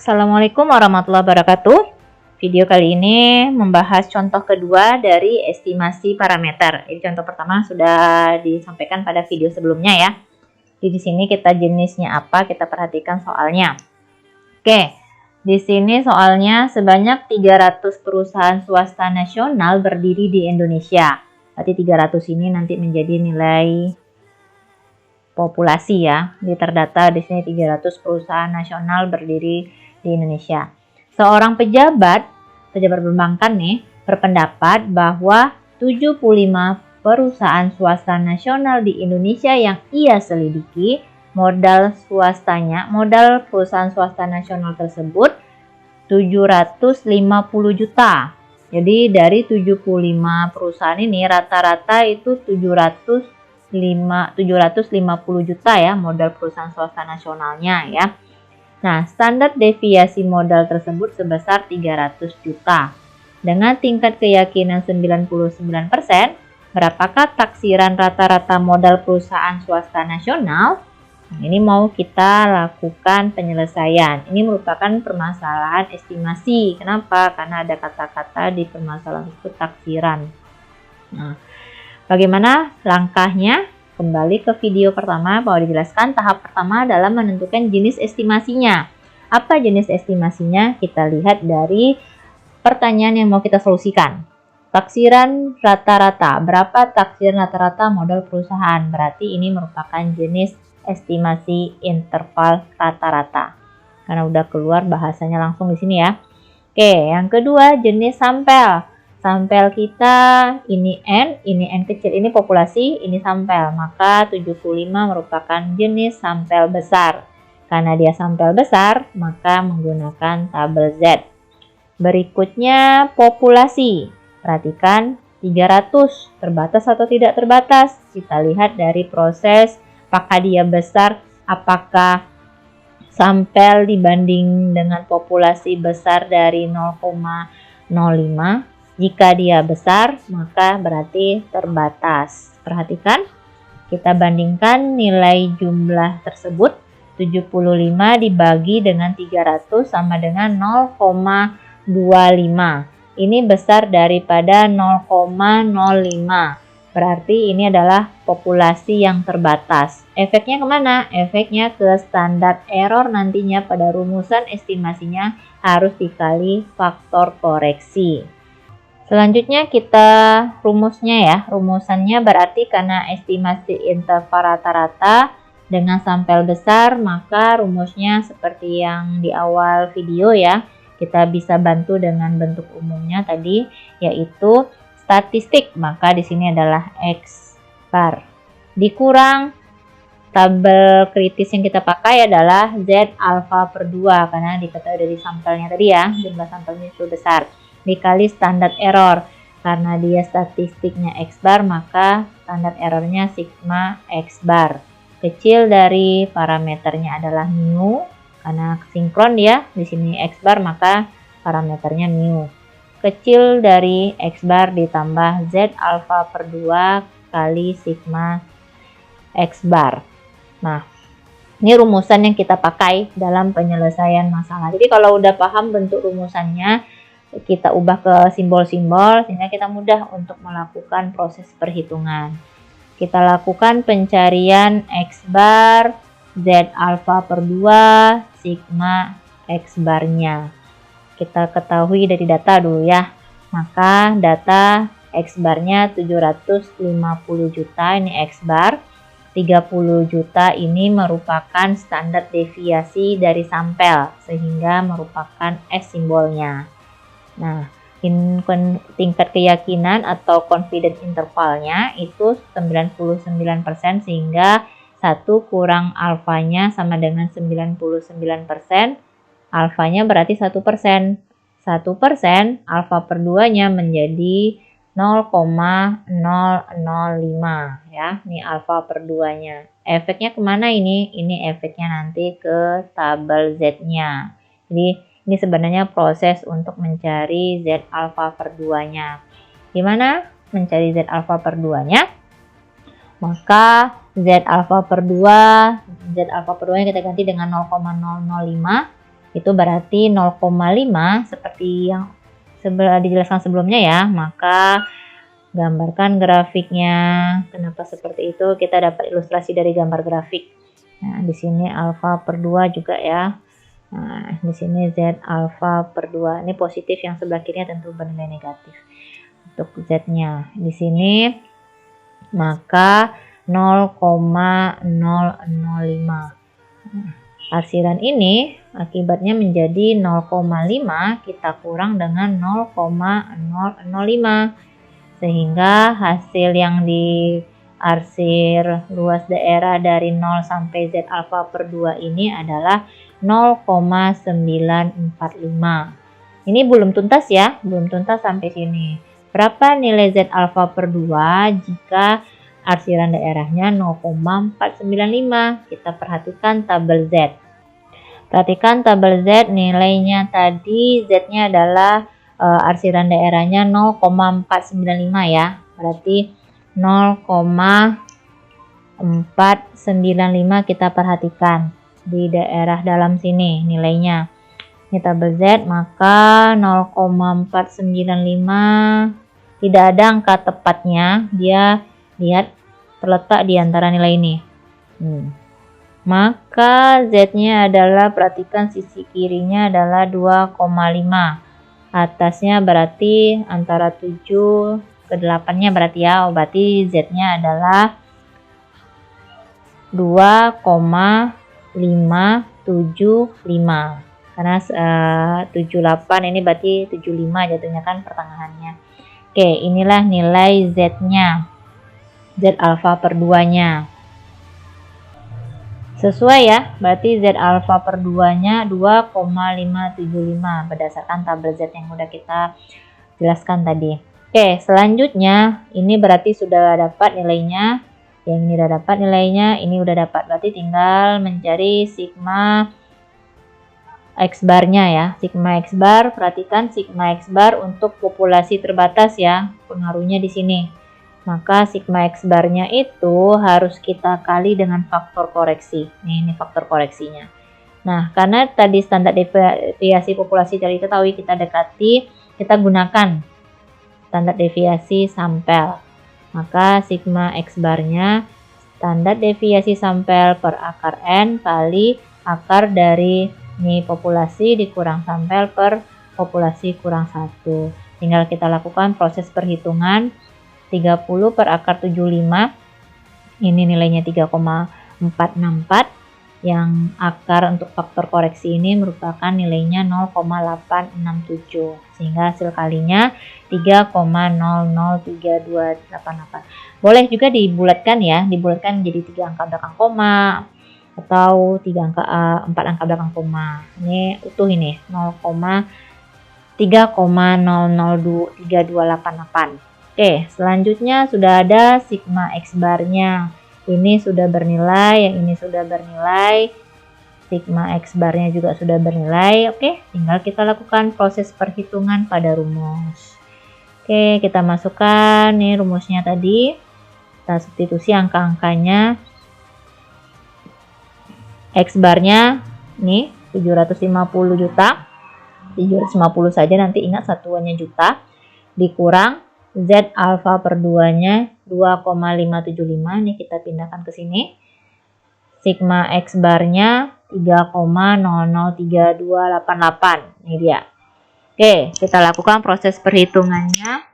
Assalamualaikum warahmatullahi wabarakatuh. Video kali ini membahas contoh kedua dari estimasi parameter. Jadi contoh pertama sudah disampaikan pada video sebelumnya ya. Di sini kita jenisnya apa, kita perhatikan soalnya. Oke, di sini soalnya sebanyak 300 perusahaan swasta nasional berdiri di Indonesia. Berarti 300 ini nanti menjadi nilai populasi ya. Terdata di sini 300 perusahaan nasional berdiri di Indonesia. Seorang pejabat perbankan nih berpendapat bahwa 75 perusahaan swasta nasional di Indonesia yang ia selidiki, modal perusahaan swasta nasional tersebut 750 juta. Jadi dari 75 perusahaan ini rata-rata itu 750 juta ya modal perusahaan swasta nasionalnya ya. Nah, standar deviasi modal tersebut sebesar 300 juta. Dengan tingkat keyakinan 99%, berapakah taksiran rata-rata modal perusahaan swasta nasional? Ini mau kita lakukan penyelesaian. Ini merupakan permasalahan estimasi. Kenapa? Karena ada kata-kata di permasalahan itu taksiran. Nah, bagaimana langkahnya? Kembali ke video pertama bahwa dijelaskan tahap pertama adalah menentukan jenis estimasinya. Apa jenis estimasinya? Kita lihat dari pertanyaan yang mau kita solusikan. Taksiran rata-rata. Berapa taksiran rata-rata modal perusahaan? Berarti ini merupakan jenis estimasi interval rata-rata. Karena udah keluar bahasanya langsung di sini ya. Oke, yang kedua jenis sampel. Sampel kita ini N kecil, ini populasi, ini sampel. Maka 75 merupakan jenis sampel besar. Karena dia sampel besar, maka menggunakan tabel Z. Berikutnya populasi. Perhatikan 300, terbatas atau tidak terbatas. Kita lihat dari proses apakah dia besar, apakah sampel dibanding dengan populasi besar dari 0,05. Jika dia besar, maka berarti terbatas. Perhatikan, kita bandingkan nilai jumlah tersebut. 75 dibagi dengan 300 sama dengan 0,25. Ini besar daripada 0,05. Berarti ini adalah populasi yang terbatas. Efeknya kemana? Efeknya ke standar error nantinya pada rumusan estimasinya harus dikali faktor koreksi. Selanjutnya kita rumusnya ya. Rumusannya berarti karena estimasi interval rata-rata dengan sampel besar, maka rumusnya seperti yang di awal video ya. Kita bisa bantu dengan bentuk umumnya tadi, yaitu statistik. Maka di sini adalah X bar. Dikurang tabel kritis yang kita pakai adalah Z alfa per 2. Karena diketahui dari sampelnya tadi ya, jumlah sampelnya itu besar. Dikali standar error, karena dia statistiknya X bar, maka standar errornya sigma X bar. Kecil dari parameternya adalah mu, karena sinkron ya, di sini X bar, maka parameternya mu. Kecil dari X bar ditambah Z alfa per 2 kali sigma X bar. Nah, ini rumusan yang kita pakai dalam penyelesaian masalah. Jadi kalau udah paham bentuk rumusannya, kita ubah ke simbol-simbol sehingga kita mudah untuk melakukan proses perhitungan. Kita lakukan pencarian X bar, Z alfa per 2, sigma X barnya. Kita ketahui dari data dulu ya. Maka data X barnya 750 juta, ini X bar. 30 juta ini merupakan standar deviasi dari sampel sehingga merupakan S simbolnya. Nah, tingkat keyakinan atau confidence intervalnya itu 99% sehingga 1 kurang alfanya sama dengan 99%. Alfanya berarti 1%. 1% alfa per 2-nya menjadi 0,005 ya. Ini alfa per 2-nya. Efeknya kemana ini? Ini efeknya nanti ke tabel Z-nya. Jadi ini sebenarnya proses untuk mencari Z alfa per 2-nya. Gimana mencari Z alfa per 2-nya? Maka Z alfa per 2 nya kita ganti dengan 0,005. itu berarti 0,5 seperti yang dijelaskan sebelumnya ya. Maka gambarkan grafiknya. Kenapa seperti itu? Kita dapat ilustrasi dari gambar grafik. Nah, di sini alfa per 2 juga ya. Nah, di sini Z alfa per 2. Ini positif, yang sebelah kirinya tentu bernilai negatif. Untuk Z-nya di sini maka 0,005. Arsiran ini akibatnya menjadi 0,5 kita kurang dengan 0,005. Sehingga hasil yang diarsir luas daerah dari 0 sampai Z alfa per 2 ini adalah 0,945. Ini belum tuntas ya, belum tuntas sampai sini. Berapa nilai Z alfa per 2 jika arsiran daerahnya 0,495? Kita perhatikan tabel Z. Perhatikan tabel Z, nilainya tadi Z-nya adalah arsiran daerahnya 0,495 ya. Berarti 0,495 kita perhatikan di daerah dalam sini nilainya. Ini tabel Z, maka 0,495 tidak ada angka tepatnya, dia lihat terletak di antara nilai ini. Maka Z-nya adalah, perhatikan sisi kirinya adalah 2,5. Atasnya berarti antara 7 ke 8-nya berarti ya. Berarti Z-nya adalah 2,575. Karena 78 ini berarti 75 jatuhnya kan pertengahannya. Oke, inilah nilai Z-nya. Z alfa per 2-nya. Sesuai ya, berarti Z alfa per 2-nya 2,575 berdasarkan tabel Z yang udah kita jelaskan tadi. Oke, selanjutnya ini berarti sudah dapat nilainya. Yang ini udah dapat nilainya, ini udah dapat. Berarti tinggal mencari sigma X barnya ya. Sigma X bar, perhatikan sigma X bar untuk populasi terbatas ya. Pengaruhnya di sini. Maka sigma X barnya itu harus kita kali dengan faktor koreksi. Ini faktor koreksinya. Nah, karena tadi standar deviasi populasi dari ketahui kita dekati, kita gunakan standar deviasi sampel. Maka sigma X barnya standar deviasi sampel per akar N kali akar dari ini populasi dikurang sampel per populasi kurang 1. Tinggal kita lakukan proses perhitungan. 30 per akar 75, ini nilainya 3,464, yang akar untuk faktor koreksi ini merupakan nilainya 0,867, sehingga hasil kalinya 3,003288. Boleh juga dibulatkan ya, dibulatkan menjadi 3 angka belakang koma, atau 4 angka belakang koma. Ini utuh ini, 3,003288. Oke, selanjutnya sudah ada sigma X barnya. Ini sudah bernilai, yang ini sudah bernilai. Sigma X barnya juga sudah bernilai. Oke, tinggal kita lakukan proses perhitungan pada rumus. Oke, kita masukkan nih rumusnya tadi. Kita substitusi angka-angkanya. X barnya nih 750 juta. 750 saja, nanti ingat satuannya juta. Dikurang Z alfa per 2-nya 2,575. Ini kita pindahkan ke sini. Sigma X barnya 3,003288. Ini dia. Oke, kita lakukan proses perhitungannya.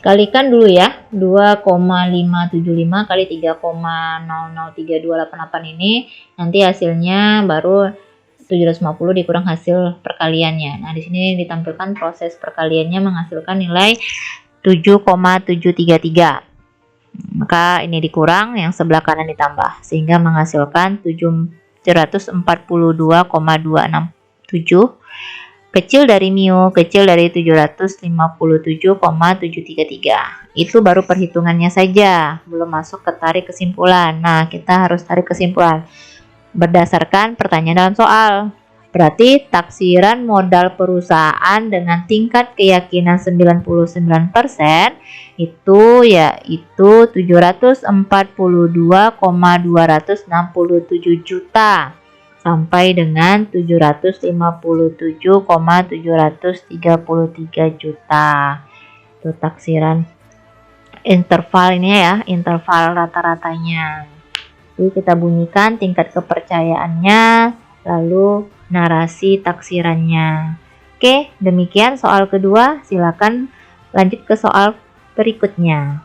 Kalikan dulu ya. 2,575 kali 3,003288 ini. Nanti hasilnya baru 750 dikurang hasil perkaliannya. Nah, di sini ditampilkan proses perkaliannya menghasilkan nilai 7,733. Maka ini dikurang, yang sebelah kanan ditambah, sehingga menghasilkan 742,267. Kecil dari mu, kecil dari 757,733. Itu baru perhitungannya saja, belum masuk ke tarik kesimpulan. Nah, kita harus tarik kesimpulan berdasarkan pertanyaan dalam soal. Berarti taksiran modal perusahaan dengan tingkat keyakinan 99% itu yaitu 742,267 juta sampai dengan 757,733 juta. Itu taksiran interval ini ya, interval rata-ratanya. Jadi kita bunyikan tingkat kepercayaannya, lalu narasi taksirannya. Oke, demikian soal kedua. Silakan lanjut ke soal berikutnya.